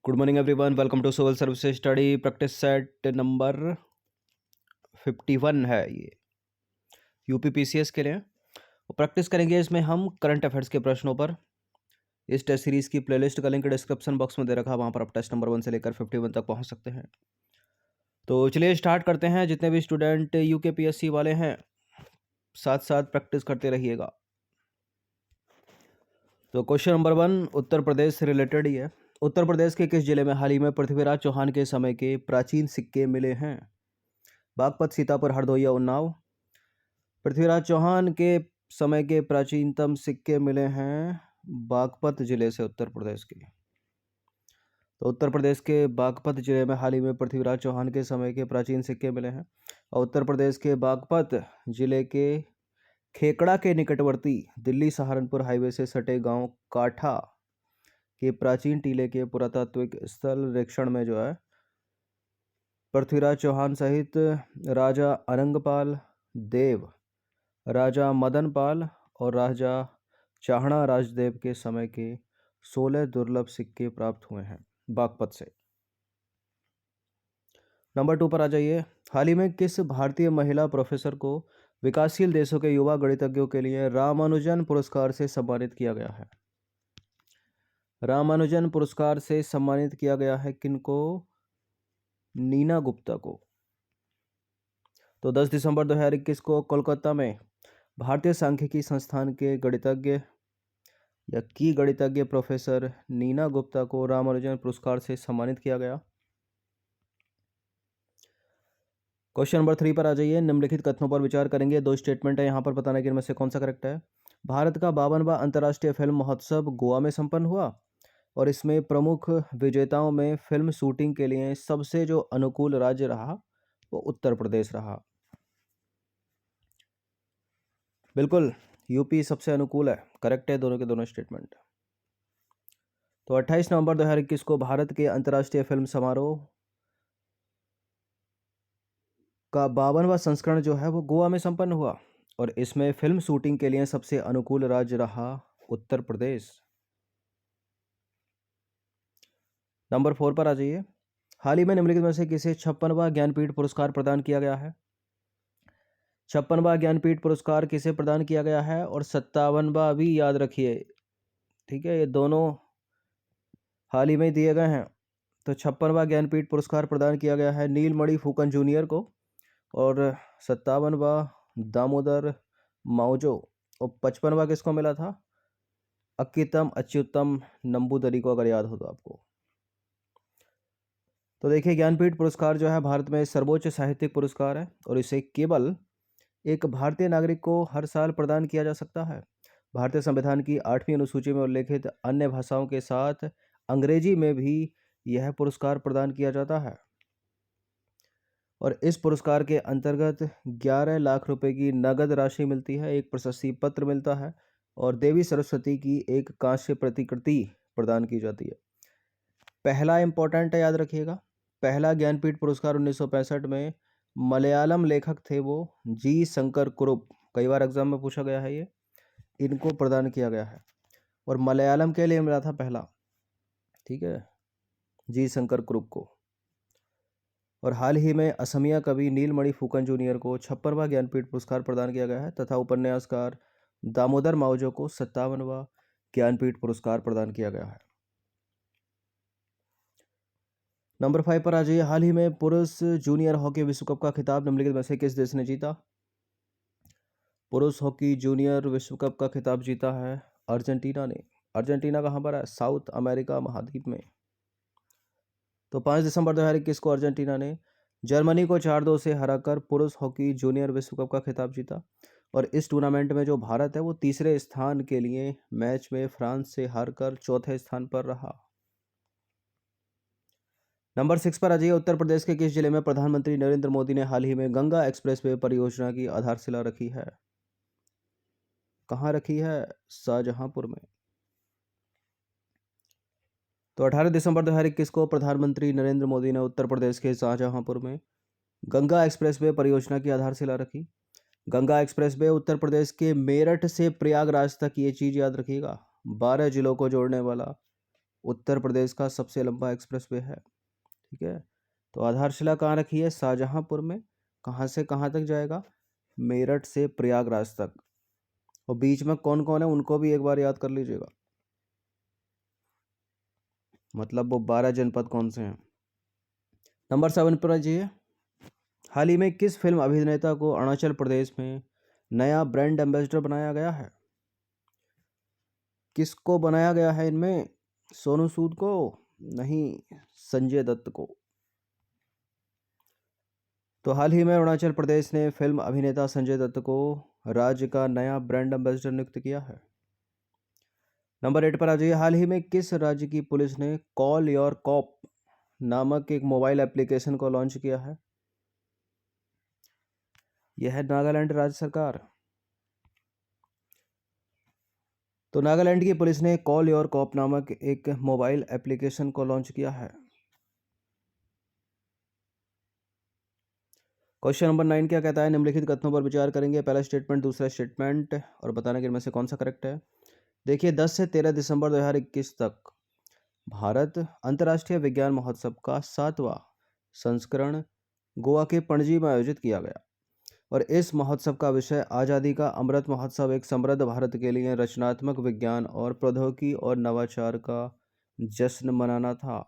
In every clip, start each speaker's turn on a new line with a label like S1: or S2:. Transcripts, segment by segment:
S1: Good morning everyone, welcome to civil service study practice set number 51 है ये UP PCS के लिए। और प्रैक्टिस करेंगे इसमें हम करंट अफेयर्स के प्रश्नों पर। इस टेस्ट सीरीज की प्लेलिस्ट का लिंक डिस्क्रिप्शन बॉक्स में दे रखा है, वहाँ पर आप टेस्ट नंबर 1 से लेकर 51 तक पहुँच सकते हैं। तो चलिए स्टार्ट करते हैं। जितने भी स्टूडेंट यूकेपीएससी वाले हैं साथ साथ प्रैक्टिस करते रहिएगा। तो क्वेश्चन नंबर 1 उत्तर प्रदेश से रिलेटेड ही है। उत्तर प्रदेश के किस जिले में हाल ही में पृथ्वीराज चौहान के समय के प्राचीन सिक्के मिले हैं? बागपत, सीतापुर, हरदोई या उन्नाव। पृथ्वीराज चौहान के समय के प्राचीनतम सिक्के मिले हैं बागपत जिले से, उत्तर प्रदेश के। तो उत्तर प्रदेश के बागपत जिले में हाल ही में पृथ्वीराज चौहान के समय के प्राचीन सिक्के मिले हैं। और उत्तर प्रदेश के बागपत जिले के खेकड़ा के निकटवर्ती दिल्ली सहारनपुर हाईवे से सटे गांव काठा के प्राचीन टीले के पुरातात्विक स्थल निरीक्षण में जो है पृथ्वीराज चौहान सहित राजा अनंगपाल देव, राजा मदनपाल और राजा चाहणा राजदेव के समय के 16 दुर्लभ सिक्के प्राप्त हुए हैं बागपत से। नंबर 2 पर आ जाइए। हाल ही में किस भारतीय महिला प्रोफेसर को विकासशील देशों के युवा गणितज्ञों के लिए रामानुजन पुरस्कार से सम्मानित किया गया है? रामानुजन पुरस्कार से सम्मानित किया गया है किनको? नीना गुप्ता को। तो 10 दिसंबर 2021 को कोलकाता में भारतीय सांख्यिकी संस्थान के गणितज्ञ या की गणितज्ञ प्रोफेसर नीना गुप्ता को रामानुजन पुरस्कार से सम्मानित किया गया। क्वेश्चन नंबर 3 पर आ जाइए। निम्नलिखित कथनों पर विचार करेंगे। 2 स्टेटमेंट है, यहाँ पर बताना कि इनमें से कौन सा करेक्ट है। भारत का 52वां अंतर्राष्ट्रीय फिल्म महोत्सव गोवा में संपन्न हुआ और इसमें प्रमुख विजेताओं में फिल्म शूटिंग के लिए सबसे जो अनुकूल राज्य रहा वो उत्तर प्रदेश रहा। बिल्कुल, यूपी सबसे अनुकूल है, करेक्ट है दोनों के दोनों स्टेटमेंट। तो 28 नवंबर 2021 को भारत के अंतर्राष्ट्रीय फिल्म समारोह का 52वां संस्करण जो है वो गोवा में संपन्न हुआ और इसमें फिल्म शूटिंग के लिए सबसे अनुकूल राज्य रहा उत्तर प्रदेश। नंबर 4 पर आ जाइए। हाल ही में निम्नलिखित में से किसे 56वां ज्ञानपीठ पुरस्कार प्रदान किया गया है? 56वां ज्ञानपीठ पुरस्कार किसे प्रदान किया गया है? और 57वां भी याद रखिए, ठीक है, ये दोनों हाल ही में दिए गए हैं। तो 56वां ज्ञानपीठ पुरस्कार प्रदान किया गया है नीलमणि फूकन जूनियर को और 57वां दामोदर माउजो और 55वां किसको मिला था? अक्कीतम अच्युतम नंबूदरी को, अगर याद हो तो आपको। तो देखिए, ज्ञानपीठ पुरस्कार जो है भारत में सर्वोच्च साहित्यिक पुरस्कार है और इसे केवल एक भारतीय नागरिक को हर साल प्रदान किया जा सकता है। भारतीय संविधान की 8वीं अनुसूची में उल्लेखित अन्य भाषाओं के साथ अंग्रेजी में भी यह पुरस्कार प्रदान किया जाता है और इस पुरस्कार के अंतर्गत 11 लाख रुपए की नगद राशि मिलती है, एक प्रशस्ति पत्र मिलता है और देवी सरस्वती की एक कांस्य प्रतिकृति प्रदान की जाती है। पहला इंपॉर्टेंट है, याद रखिएगा, पहला ज्ञानपीठ पुरस्कार 1965 में मलयालम लेखक थे वो जी शंकर कुरुप, कई बार एग्जाम में पूछा गया है ये, इनको प्रदान किया गया है और मलयालम के लिए मिला था पहला, ठीक है, जी शंकर कुरुप को। और हाल ही में असमिया कवि नीलमणि फूकन जूनियर को 56वां ज्ञानपीठ पुरस्कार प्रदान किया गया है तथा उपन्यासकार दामोदर माउजो को 57वां ज्ञानपीठ पुरस्कार प्रदान किया गया है। नंबर 5 पर आ जाइए। हाल ही में पुरुष जूनियर हॉकी विश्व कप का खिताब निम्नलिखित में से किस देश ने जीता? पुरुष हॉकी जूनियर विश्व कप का खिताब जीता है अर्जेंटीना ने। अर्जेंटीना कहाँ पर है? साउथ अमेरिका महाद्वीप में। तो 5 दिसंबर 2021 को अर्जेंटीना ने जर्मनी को 4-2 से हराकर पुरुष हॉकी जूनियर विश्व कप का खिताब जीता और इस टूर्नामेंट में जो भारत है वो तीसरे स्थान के लिए मैच में फ्रांस से हारकर चौथे स्थान पर रहा। नंबर 6 पर आ जाइए। उत्तर प्रदेश के किस जिले में प्रधानमंत्री नरेंद्र मोदी ने हाल ही में गंगा एक्सप्रेसवे परियोजना की आधारशिला रखी है? कहाँ रखी है? शाहजहांपुर में। तो 18 दिसंबर 2021 को प्रधानमंत्री नरेंद्र मोदी ने उत्तर प्रदेश के शाहजहांपुर में गंगा एक्सप्रेसवे परियोजना की आधारशिला रखी। गंगा एक्सप्रेसवे उत्तर प्रदेश के मेरठ से प्रयागराज तक, ये चीज़ याद रखिएगा, 12 जिलों को जोड़ने वाला उत्तर प्रदेश का सबसे लंबा एक्सप्रेसवे है? ठीक है, तो आधारशिला कहाँ रखी है? शाहजहांपुर में। कहाँ से कहाँ तक जाएगा? मेरठ से प्रयागराज तक। और बीच में कौन कौन है उनको भी एक बार याद कर लीजिएगा, मतलब वो 12 जनपद कौन से हैं। नंबर 7 पर आ जाइए। हाल ही में किस फिल्म अभिनेता को अरुणाचल प्रदेश में नया ब्रांड एम्बेसडर बनाया गया है? किसको बनाया गया है इनमें? सोनू सूद को? नहीं, संजय दत्त को। तो हाल ही में अरुणाचल प्रदेश ने फिल्म अभिनेता संजय दत्त को राज्य का नया ब्रांड एम्बेसडर नियुक्त किया है। नंबर 8 पर आ जाइए। हाल ही में किस राज्य की पुलिस ने कॉल योर कॉप नामक एक मोबाइल एप्लीकेशन को लॉन्च किया है? यह है नागालैंड राज्य सरकार। तो नागालैंड की पुलिस ने कॉल योर कॉप नामक एक मोबाइल एप्लीकेशन को लॉन्च किया है। क्वेश्चन नंबर 9 क्या कहता है? निम्नलिखित कथनों पर विचार करेंगे। पहला स्टेटमेंट, दूसरा स्टेटमेंट, और बताना कि इनमें से कौन सा करेक्ट है। देखिए, 10 से 13 दिसंबर 2021 तक भारत अंतर्राष्ट्रीय विज्ञान महोत्सव का 7वां संस्करण गोवा के पणजी में आयोजित किया गया और इस महोत्सव का विषय आज़ादी का अमृत महोत्सव, एक समृद्ध भारत के लिए रचनात्मक विज्ञान और प्रौद्योगिकी और नवाचार का जश्न मनाना था।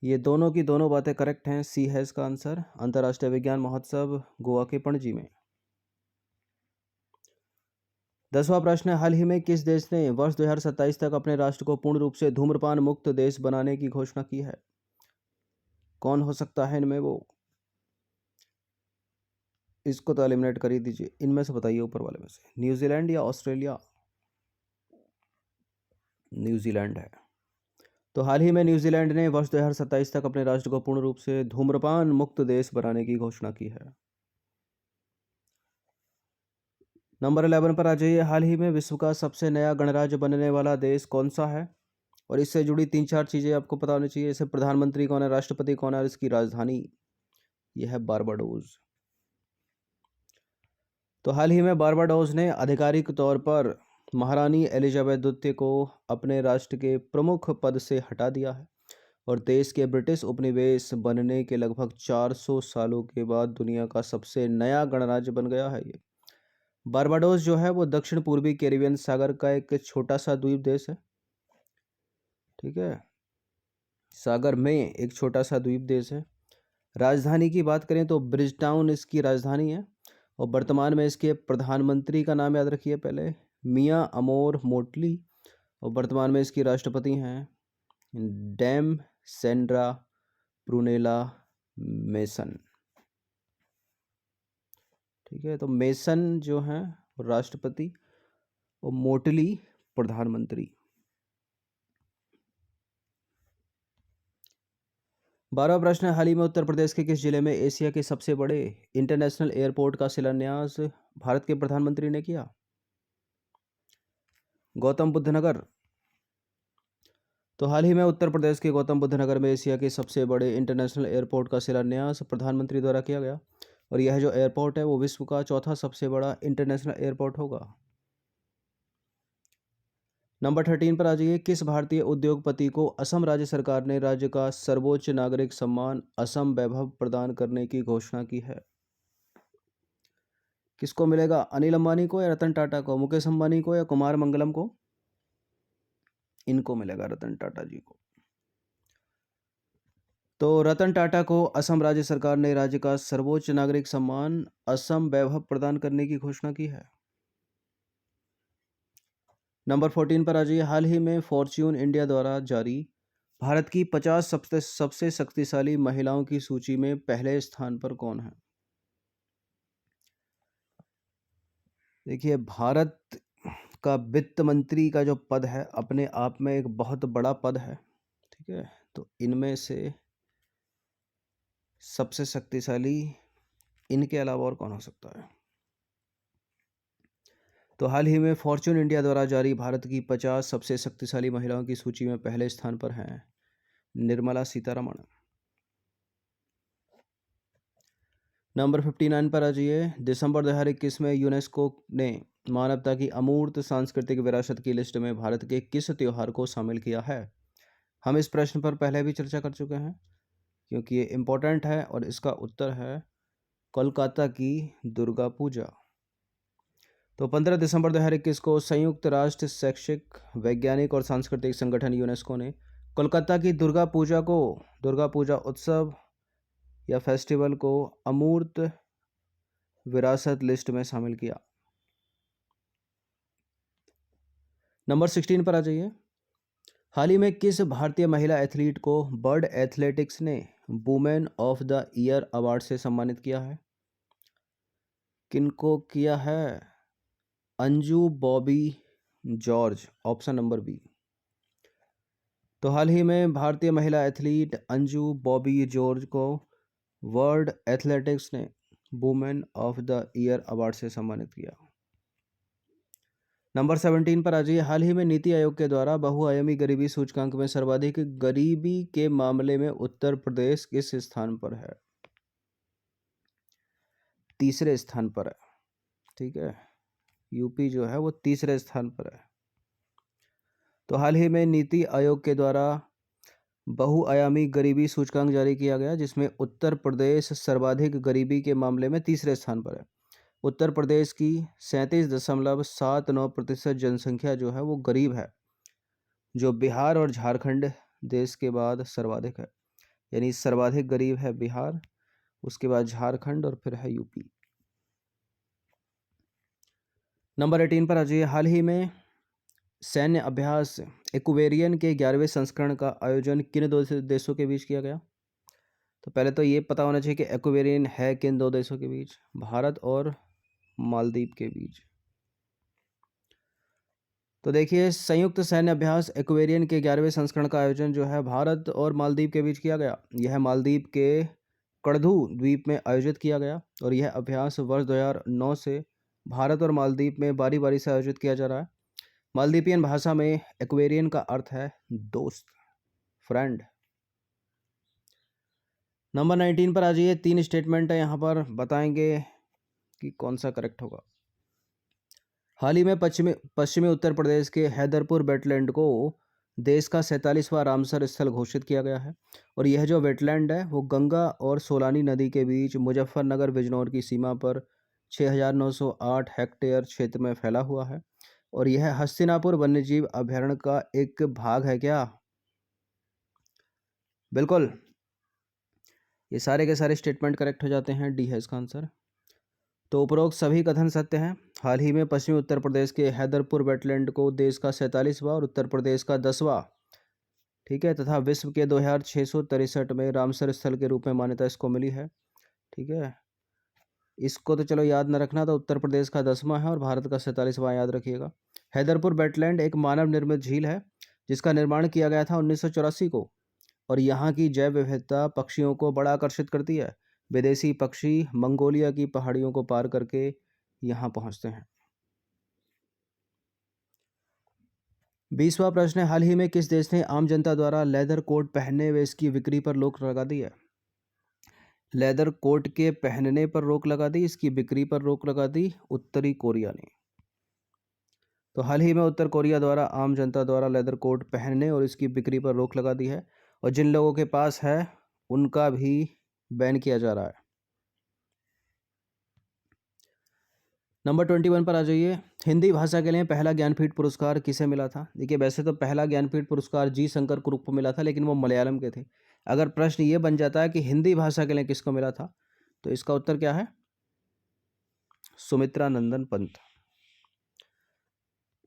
S1: ये दोनों की दोनों बातें करेक्ट हैं। सी है इसका आंसर, अंतर्राष्ट्रीय विज्ञान महोत्सव गोवा के पणजी में। 10वां प्रश्न है, हाल ही में किस देश ने वर्ष 2027 तक अपने राष्ट्र को पूर्ण रूप से धूम्रपान मुक्त देश बनाने की घोषणा की है? कौन हो सकता है इनमें वो? इसको तो एलिमिनेट कर ही दीजिए। इनमें से बताइए ऊपर वाले में से, न्यूजीलैंड या ऑस्ट्रेलिया? न्यूजीलैंड है। तो हाल ही में न्यूजीलैंड ने वर्ष 2027 तक अपने राष्ट्र को पूर्ण रूप से धूम्रपान मुक्त देश बनाने की घोषणा की है। नंबर 11 पर आ जाइए। हाल ही में विश्व का सबसे नया गणराज्य बनने वाला देश कौन सा है? और इससे जुड़ी 3-4 चीज़ें आपको पता होनी चाहिए। इसे प्रधानमंत्री कौन है, राष्ट्रपति कौन है और इसकी राजधानी? यह है बारबाडोस। तो हाल ही में बारबाडोस ने आधिकारिक तौर पर महारानी एलिजाबेथ द्वितीय को अपने राष्ट्र के प्रमुख पद से हटा दिया है और देश के ब्रिटिश उपनिवेश बनने के लगभग 400 सालों के बाद दुनिया का सबसे नया गणराज्य बन गया है। ये बारबाडोस जो है वो दक्षिण पूर्वी कैरिबियन सागर का एक छोटा सा द्वीप देश है। ठीक है, सागर में एक छोटा सा द्वीप देश है। राजधानी की बात करें तो ब्रिजटाउन इसकी राजधानी है और वर्तमान में इसके प्रधानमंत्री का नाम याद रखिए पहले, मियां अमोर मोटली, और वर्तमान में इसकी राष्ट्रपति हैं डैम सेंड्रा ब्रूनेला मेसन। ठीक है, तो मेसन जो हैं राष्ट्रपति और मोटली प्रधानमंत्री। 12वां प्रश्न है, हाल ही में उत्तर प्रदेश के किस जिले में एशिया के सबसे बड़े इंटरनेशनल एयरपोर्ट का शिलान्यास भारत के प्रधानमंत्री ने किया? गौतम बुद्ध नगर। तो हाल ही में उत्तर प्रदेश के गौतम बुद्ध नगर में एशिया के सबसे बड़े इंटरनेशनल एयरपोर्ट का शिलान्यास प्रधानमंत्री द्वारा किया गया और यह जो एयरपोर्ट है वो विश्व का चौथा सबसे बड़ा इंटरनेशनल एयरपोर्ट होगा। नंबर 13 पर आ जाइए। किस भारतीय उद्योगपति को असम राज्य सरकार ने राज्य का सर्वोच्च नागरिक सम्मान असम वैभव प्रदान करने की घोषणा की है? किसको मिलेगा? अनिल अंबानी को या रतन टाटा को, मुकेश अंबानी को या कुमार मंगलम को? इनको मिलेगा, रतन टाटा जी को। तो रतन टाटा को असम राज्य सरकार ने राज्य का सर्वोच्च नागरिक सम्मान असम वैभव प्रदान करने की घोषणा की है। नंबर 14 पर आ जाइए। हाल ही में फॉर्च्यून इंडिया द्वारा जारी भारत की 50 सबसे शक्तिशाली महिलाओं की सूची में पहले स्थान पर कौन है? देखिए, भारत का वित्त मंत्री का जो पद है अपने आप में एक बहुत बड़ा पद है। ठीक है, तो इनमें से सबसे शक्तिशाली इनके अलावा और कौन हो सकता है? तो हाल ही में फॉर्च्यून इंडिया द्वारा जारी भारत की 50 सबसे शक्तिशाली महिलाओं की सूची में पहले स्थान पर हैं निर्मला सीतारमण। नंबर 59 पर आ जाइए। दिसंबर 2021 में यूनेस्को ने मानवता की अमूर्त सांस्कृतिक विरासत की लिस्ट में भारत के किस त्योहार को शामिल किया है? हम इस प्रश्न पर पहले भी चर्चा कर चुके हैं क्योंकि ये इम्पोर्टेंट है और इसका उत्तर है कोलकाता की दुर्गा पूजा। तो 15 दिसंबर 2021 को संयुक्त राष्ट्र शैक्षिक, वैज्ञानिक और सांस्कृतिक संगठन यूनेस्को ने कोलकाता की दुर्गा पूजा उत्सव या फेस्टिवल को अमूर्त विरासत लिस्ट में शामिल किया। नंबर 16 पर आ जाइए। हाल ही में किस भारतीय महिला एथलीट को वर्ल्ड एथलेटिक्स ने women of the year award से सम्मानित किया है? किनको किया है? Anju Bobby George, option number B. तो हाल ही में भारतीय महिला एथलीट अंजू बॉबी जॉर्ज को वर्ल्ड एथलेटिक्स ने women of the year award से सम्मानित किया। नंबर 17 पर आ जाइए। हाल ही में नीति आयोग के द्वारा बहुआयामी गरीबी सूचकांक में सर्वाधिक गरीबी के मामले में उत्तर प्रदेश किस स्थान पर है? तीसरे स्थान पर है। ठीक है, यूपी जो है वो तीसरे स्थान पर है। तो हाल ही में नीति आयोग के द्वारा बहुआयामी गरीबी सूचकांक जारी किया गया जिसमें उत्तर प्रदेश सर्वाधिक गरीबी के मामले में तीसरे स्थान पर है। उत्तर प्रदेश की 37.79% जनसंख्या जो है वो गरीब है, जो बिहार और झारखंड देश के बाद सर्वाधिक है। यानी सर्वाधिक गरीब है बिहार, उसके बाद झारखंड और फिर है यूपी। नंबर 18 पर आ जाइए। हाल ही में सैन्य अभ्यास एक्वेरियन के 11वें संस्करण का आयोजन किन दो देशों के बीच किया गया? तो पहले तो ये पता होना चाहिए कि एक्वेरियन है किन दो देशों के बीच? भारत और मालदीव के बीच। तो देखिए, संयुक्त सैन्य अभ्यास एक्वेरियन के 11वें संस्करण का आयोजन जो है भारत और मालदीव के बीच किया गया। यह मालदीव के कड़धू द्वीप में आयोजित किया गया और यह अभ्यास वर्ष 2009 से भारत और मालदीव में बारी बारी से आयोजित किया जा रहा है। मालदीपियन भाषा में एक्वेरियन का अर्थ है दोस्त, फ्रेंड। नंबर 19 पर आ जाइए। 3 स्टेटमेंट है, यहाँ पर बताएंगे कि कौन सा करेक्ट होगा। हाल ही में पश्चिमी उत्तर प्रदेश के हैदरपुर वेटलैंड को देश का 47वां रामसर स्थल घोषित किया गया है और यह जो वेटलैंड है वो गंगा और सोलानी नदी के बीच मुजफ्फरनगर बिजनौर की सीमा पर 6,908 हेक्टेयर क्षेत्र में फैला हुआ है और यह हस्तिनापुर वन्यजीव अभयारण्य का एक भाग है क्या? बिल्कुल, ये सारे के सारे स्टेटमेंट करेक्ट हो जाते हैं। डी है इसका आंसर। तो उपरोक्त सभी कथन सत्य हैं। हाल ही में पश्चिमी उत्तर प्रदेश के हैदरपुर वेटलैंड को देश का 47वां और उत्तर प्रदेश का 10वां, ठीक है, तथा विश्व के 2663 में रामसर स्थल के रूप में मान्यता इसको मिली है। ठीक है, इसको तो चलो याद न रखना, तो उत्तर प्रदेश का 10वां है और भारत का 47वां याद रखिएगा। हैदरपुर वेटलैंड एक मानव निर्मित झील है जिसका निर्माण किया गया था 1984 को और यहाँ की जैव विविधता पक्षियों को बड़ा आकर्षित करती है। विदेशी पक्षी मंगोलिया की पहाड़ियों को पार करके यहाँ पहुँचते हैं। 20वां प्रश्न है, हाल ही में किस देश ने आम जनता द्वारा लेदर कोट पहनने व इसकी बिक्री पर रोक लगा दी है? लेदर कोट के पहनने पर रोक लगा दी, इसकी बिक्री पर रोक लगा दी उत्तरी कोरिया ने। तो हाल ही में उत्तर कोरिया द्वारा आम जनता द्वारा लेदर कोट पहनने और इसकी बिक्री पर रोक लगा दी है और जिन लोगों के पास है उनका भी बैन किया जा रहा है। नंबर 21 पर आ जाइए। हिंदी भाषा के लिए पहला ज्ञानपीठ पुरस्कार किसे मिला था? देखिए, वैसे तो पहला ज्ञानपीठ पुरस्कार जी शंकर कुरुप को मिला था, लेकिन वो मलयालम के थे। अगर प्रश्न ये बन जाता है कि हिंदी भाषा के लिए किसको मिला था, तो इसका उत्तर क्या है? सुमित्रा नंदन पंत।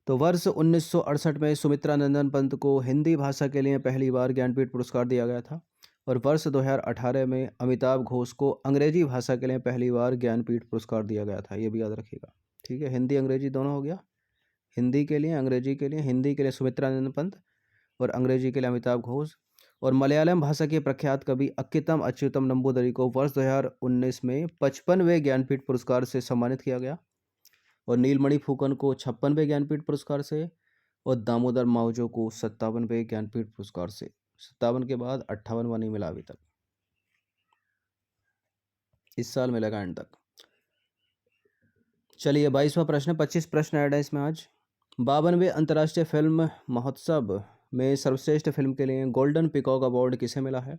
S1: तो वर्ष 1968 में सुमित्रा नंदन पंत को हिंदी भाषा के लिए पहली बार ज्ञानपीठ पुरस्कार दिया गया था और वर्ष 2018 में अमिताभ घोष को अंग्रेजी भाषा के लिए पहली बार ज्ञानपीठ पुरस्कार दिया गया था। ये भी याद रखिएगा। ठीक है, हिंदी अंग्रेजी दोनों हो गया। हिंदी के लिए, अंग्रेजी के लिए। हिंदी के लिए सुमित्रा नंदन पंत और अंग्रेजी के लिए अमिताभ घोष। और मलयालम भाषा के प्रख्यात कवि अक्कितम अच्युतम नंबूदरी को वर्ष 2019 में 55वें ज्ञानपीठ पुरस्कार से सम्मानित किया गया और नीलमणि फूकन को 56वें ज्ञानपीठ पुरस्कार से और दामोदर मावजो को 57वें ज्ञानपीठ पुरस्कार से। 57 के बाद 58वां नहीं मिला अभी तक। इस साल मिलेगा एंड तक। चलिए 22वां प्रश्न, 25 प्रश्न ऐड है इसमें आज। 52वें अंतर्राष्ट्रीय फिल्म महोत्सव में सर्वश्रेष्ठ फिल्म के लिए गोल्डन पिकॉक अवार्ड किसे मिला है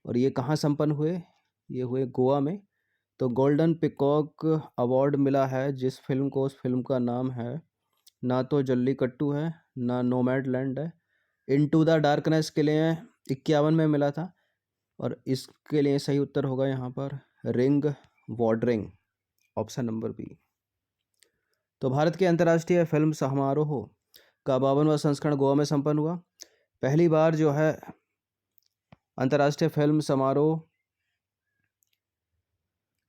S1: और ये कहाँ संपन्न हुए? ये हुए गोवा में। तो गोल्डन पिकॉक अवार्ड मिला है जिस फिल्म को, उस फिल्म का नाम है ना तो जल्लीकट्टू है ना नोमैडलैंड है, इनटू द डार्कनेस के लिए 51 में मिला था और इसके लिए सही उत्तर होगा यहाँ पर रिंग वॉर्डरिंग, ऑप्शन नंबर बी। तो भारत के अंतर्राष्ट्रीय फिल्म समारोह का 52वां संस्करण गोवा में संपन्न हुआ। पहली बार जो है अंतर्राष्ट्रीय फिल्म समारोह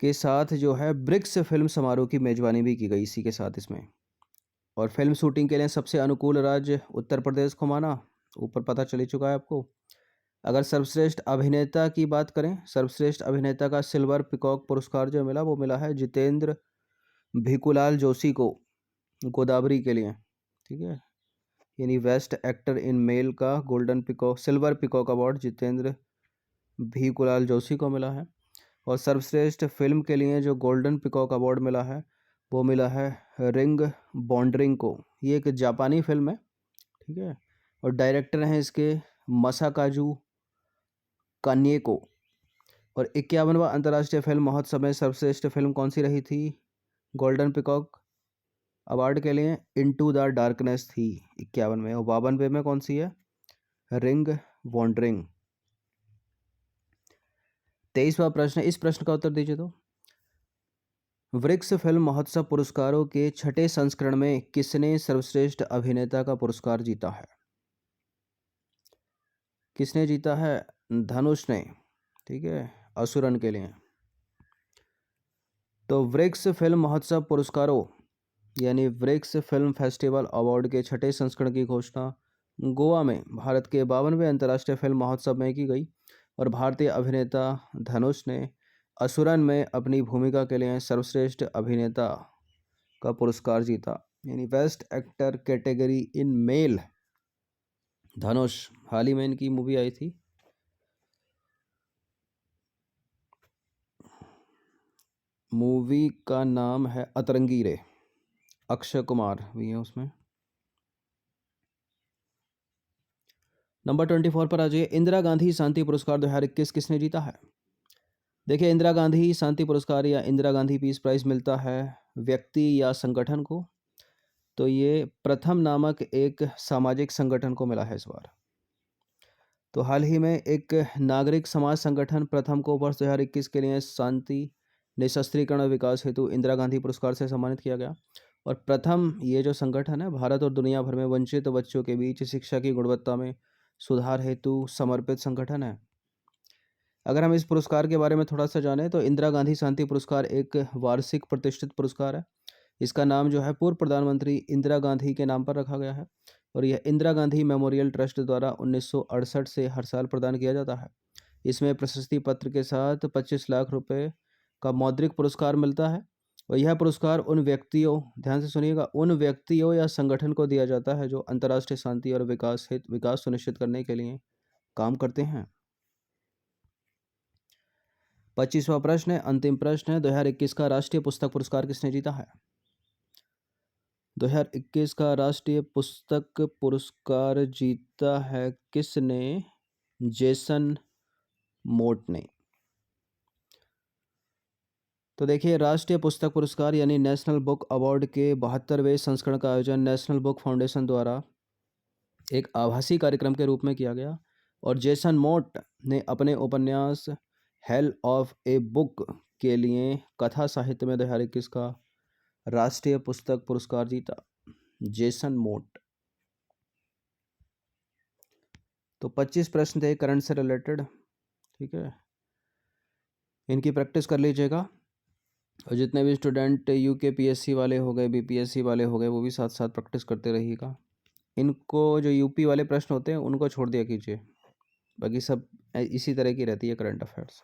S1: के साथ जो है ब्रिक्स फिल्म समारोह की मेजबानी भी की गई इसी के साथ इसमें। और फिल्म शूटिंग के लिए सबसे अनुकूल राज्य उत्तर प्रदेश को माना, ऊपर पता चल ही चुका है आपको। अगर सर्वश्रेष्ठ अभिनेता की बात करें, सर्वश्रेष्ठ अभिनेता का सिल्वर पिकॉक पुरस्कार जो मिला वो मिला है जितेंद्र भिकुलाल जोशी को गोदावरी के लिए, ठीक है। यानी बेस्ट एक्टर इन मेल का golden peacock, silver peacock award Jitendra Bhikulal Joshi को मिला है। और सर्वश्रेष्ठ फिल्म के लिए जो गोल्डन पिकॉक अवार्ड मिला है वो मिला है रिंग बॉन्डरिंग को। ये एक जापानी फिल्म है, ठीक है। और डायरेक्टर हैं इसके मसाकाजू कान्येको। और 51वां अंतर्राष्ट्रीय फिल्म महोत्सव में सर्वश्रेष्ठ फिल्म कौन सी रही थी गोल्डन पिकॉक अवार्ड के लिए? इनटू द डार्कनेस थी 51 में। और 52वें में कौन सी है? Ring wandering. 23वां प्रश्न, इस प्रश्न का उत्तर दीजिए। तो ब्रिक्स फिल्म महोत्सव पुरस्कारों के छठे संस्करण में किसने सर्वश्रेष्ठ अभिनेता का पुरस्कार जीता है? किसने जीता है? धनुष ने, ठीक है, असुरन के लिए। तो ब्रिक्स फिल्म महोत्सव पुरस्कारों यानी ब्रिक्स फिल्म फेस्टिवल अवार्ड के छठे संस्करण की घोषणा गोवा में भारत के 52वें अंतर्राष्ट्रीय फिल्म महोत्सव में की गई और भारतीय अभिनेता धनुष ने असुरन में अपनी भूमिका के लिए सर्वश्रेष्ठ अभिनेता का पुरस्कार जीता, यानी best actor category in male. Dhanush, हाल ही में इनकी मूवी आई थी, मूवी का नाम है अतरंगी रे, अक्षय कुमार भी है उसमें। नंबर 24 पर आ जाइए। इंदिरा गांधी शांति पुरस्कार 2021 किसने जीता है? देखिए, इंदिरा गांधी शांति पुरस्कार या इंदिरा गांधी पीस प्राइज मिलता है व्यक्ति या संगठन को। तो ये प्रथम नामक एक सामाजिक संगठन को मिला है इस बार। तो हाल ही में एक नागरिक समाज संगठन प्रथम को वर्ष 2021 के लिए शांति, निशस्त्रीकरण और विकास हेतु इंदिरा गांधी पुरस्कार से सम्मानित किया गया। और प्रथम ये जो संगठन है भारत और दुनिया भर में वंचित बच्चों के बीच शिक्षा की गुणवत्ता में सुधार हेतु समर्पित संगठन है। अगर हम इस पुरस्कार के बारे में थोड़ा सा जानें तो इंदिरा गांधी शांति पुरस्कार एक वार्षिक प्रतिष्ठित पुरस्कार है। इसका नाम जो है पूर्व प्रधानमंत्री इंदिरा गांधी के नाम पर रखा गया है और यह इंदिरा गांधी मेमोरियल ट्रस्ट द्वारा 1968 से हर साल प्रदान किया जाता है। इसमें प्रशस्ति पत्र के साथ 25 लाख रुपए का मौद्रिक पुरस्कार मिलता है और यह पुरस्कार उन व्यक्तियों, ध्यान से सुनिएगा, उन व्यक्तियों या संगठन को दिया जाता है जो अंतर्राष्ट्रीय शांति और विकास सुनिश्चित करने के लिए काम करते हैं। 25वां प्रश्न है, अंतिम प्रश्न है, 2021 का राष्ट्रीय पुस्तक पुरस्कार किसने जीता है? 2021 का राष्ट्रीय पुस्तक पुरस्कार जीता है किसने? जेसन मोट ने। तो देखिए, राष्ट्रीय पुस्तक पुरस्कार यानी नेशनल बुक अवार्ड के 72वें संस्करण का आयोजन नेशनल बुक फाउंडेशन द्वारा एक आभासी कार्यक्रम के रूप में किया गया और जेसन मोट ने अपने उपन्यास हेल ऑफ ए बुक के लिए कथा साहित्य में 2021 का राष्ट्रीय पुस्तक पुरस्कार जीता। जेसन मोट। तो 25 प्रश्न थे करंट से रिलेटेड, ठीक है, इनकी प्रैक्टिस कर लीजिएगा। और जितने भी स्टूडेंट यूके पीएससी वाले हो गए, बीपीएससी वाले हो गए, वो भी साथ साथ प्रैक्टिस करते रहिएगा। इनको जो यूपी वाले प्रश्न होते हैं उनको छोड़ दिया कीजिए, बाकी सब इसी तरह की रहती है करंट अफेयर्स।